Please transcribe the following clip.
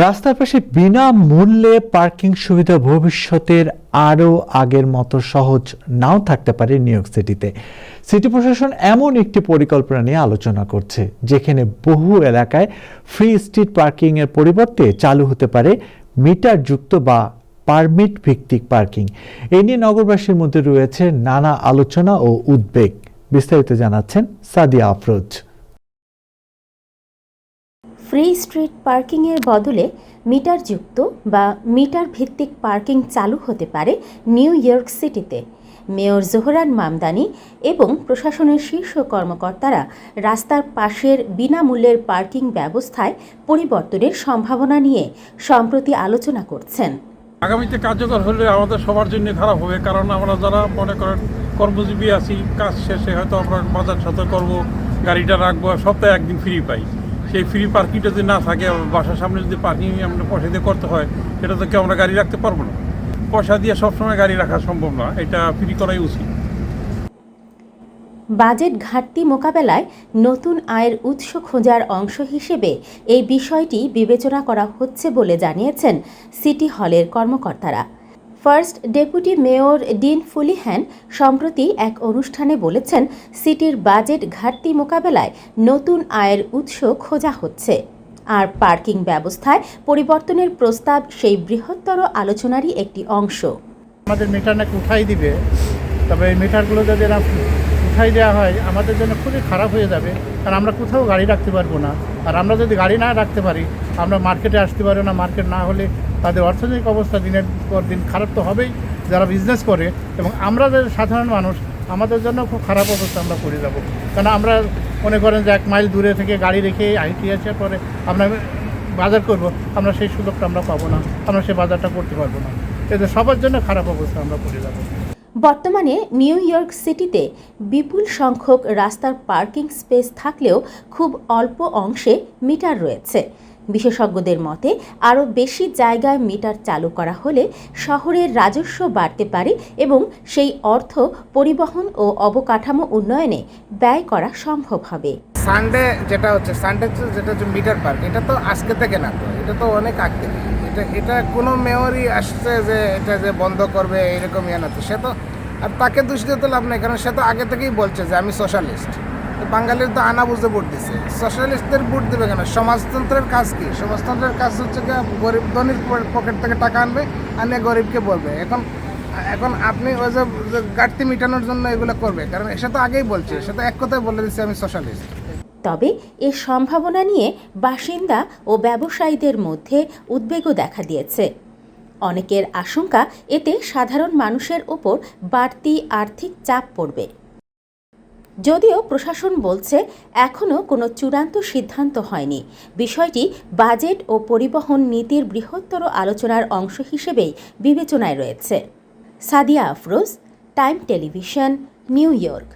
রাস্তার পাশে বিনামূল্যে পার্কিং সুবিধা ভবিষ্যতের আরও আগের মতো সহজ নাও থাকতে পারে নিউ ইয়র্ক সিটিতে। সিটি প্রশাসন এমন একটি পরিকল্পনা নিয়ে আলোচনা করছে যেখানে বহু এলাকায় ফ্রি স্ট্রিট পার্কিং এর পরিবর্তে চালু হতে পারে মিটারযুক্ত বা পারমিট ভিত্তিক পার্কিং। এ নিয়ে নগরবাসীর মধ্যে রয়েছে নানা আলোচনা ও উদ্বেগ। বিস্তারিত জানাচ্ছেন সাদিয়া আফরোজ। ফ্রি স্ট্রিট পার্কিংয়ের বদলে মিটারযুক্ত বা মিটার ভিত্তিক পার্কিং চালু হতে পারে নিউ ইয়র্ক সিটিতে। মেয়র জোহরান মামদানি এবং প্রশাসনের শীর্ষ কর্মকর্তারা রাস্তার পাশের বিনামূল্যের পার্কিং ব্যবস্থায় পরিবর্তনের সম্ভাবনা নিয়ে সম্প্রতি আলোচনা করছেন। আগামীতে কার্যকর হলে আমাদের সবার জন্য খারাপ হবে, কারণ আমরা যারা মনে করেন কর্মজীবী আছি, কাজ শেষে হয়তো আমরা বাজার সাথে করবো, গাড়িটা রাখবো, সপ্তাহে একদিন ফ্রি পাই। সেই ফ্রি পার্কিংটা যদি না থাকে, বাসার সামনে যদি পার্কিং আমরা পয়সা দিয়ে করতে হয়, সেটা তো কেউ আমরা গাড়ি রাখতে পারবো না। পয়সা দিয়ে সবসময় গাড়ি রাখা সম্ভব না, এটা ফ্রি করাই উচিত। বাজেট ঘাটতি মোকাবেলায় নতুন আয়ের উৎস খোঁজার অংশ হিসেবে এই বিষয়টি বিবেচনা করা হচ্ছে বলে জানিয়েছেন সিটি হলের কর্মকর্তারা। ফার্স্ট ডেপুটি মেয়র ডিন ফুলিহ্যান সম্প্রতি এক অনুষ্ঠানে বলেছেন, সিটির বাজেট ঘাটতি মোকাবেলায় নতুন আয়ের উৎস খোঁজা হচ্ছে, আর পার্কিং ব্যবস্থায় পরিবর্তনের প্রস্তাব সেই বৃহত্তর আলোচনারই একটি অংশ। আমাদের মিটার নাকি উঠাই দিবে, তবে এই মিটারগুলো যদি উঠাই দেওয়া হয় আমাদের জন্য খুবই খারাপ হয়ে যাবে, কারণ আমরা কোথাও গাড়ি রাখতে পারবো না। আর আমরা যদি গাড়ি না রাখতে পারি, আমরা মার্কেটে আসতে পারবো না। মার্কেট না হলে তাদের অর্থনৈতিক অবস্থা দিনের পর দিন খারাপ তো হবেই, যারা বিজনেস করে, এবং আমরা যে সাধারণ মানুষ, আমাদের জন্য খুব খারাপ অবস্থা আমরা পড়ে যাব। কারণ আমরা মনে করেন যে 1 মাইল দূরে থেকে গাড়ি রেখে আইটি আসার পরে আমরা বাজার করব, আমরা সেই সুযোগটা আমরা পাবো না, আমরা সেই বাজারটা করতে পারবো না। এতে সবার জন্য খারাপ অবস্থা আমরা পড়ে যাব। বর্তমানে নিউ ইয়র্ক সিটিতে বিপুল সংখ্যক রাস্তার পার্কিং স্পেস থাকলেও খুব অল্প অংশে মিটার রয়েছে। বিশেষজ্ঞদের মতে আরও বেশি জায়গায় মিটার চালু করা হলে শহরের রাজস্ব বাড়তে পারে এবং সেই অর্থ পরিবহন ও অবকাঠামো উন্নয়নে ব্যয় করা সম্ভব হবে। সানডে যেটা হচ্ছে মিটার পার্ক, এটা তো আজকে থেকে না, তো এটা তো অনেক আগ থেকে। এটা কোনো মেয়রই আসছে যে এটা যে বন্ধ করবে এরকম ইয়ে না, তো সে তো, আর তাকে দোষ দিয়ে তো লাভ নেই, কারণ সে তো আগে থেকেই বলছে যে আমি সোশ্যালিস্ট। তো বাঙালির তো আনা বুঝে ভোট দিচ্ছে, সোশ্যালিস্টদের ভোট দেবে কেন? সমাজতন্ত্রের কাজ কি? সমাজতন্ত্রের কাজ হচ্ছে যে গরিব ধনীর পকেট থেকে টাকা আনবে, আনিয়ে গরিবকে বলবে। এখন আপনি ওই যে ঘাটতি মেটানোর জন্য এগুলো করবে, কারণ সে তো আগেই বলছে, সে তো এক কথায় বলে দিচ্ছে আমি সোশ্যালিস্ট। তবে এর সম্ভাবনা নিয়ে বাসিন্দা ও ব্যবসায়ীদের মধ্যে উদ্বেগও দেখা দিয়েছে। অনেকের আশঙ্কা এতে সাধারণ মানুষের ওপর বাড়তি আর্থিক চাপ পড়বে। যদিও প্রশাসন বলছে এখনও কোনো চূড়ান্ত সিদ্ধান্ত হয়নি, বিষয়টি বাজেট ও পরিবহন নীতির বৃহত্তর আলোচনার অংশ হিসেবেই বিবেচনায় রয়েছে। Sadia Afroz, time television, new York.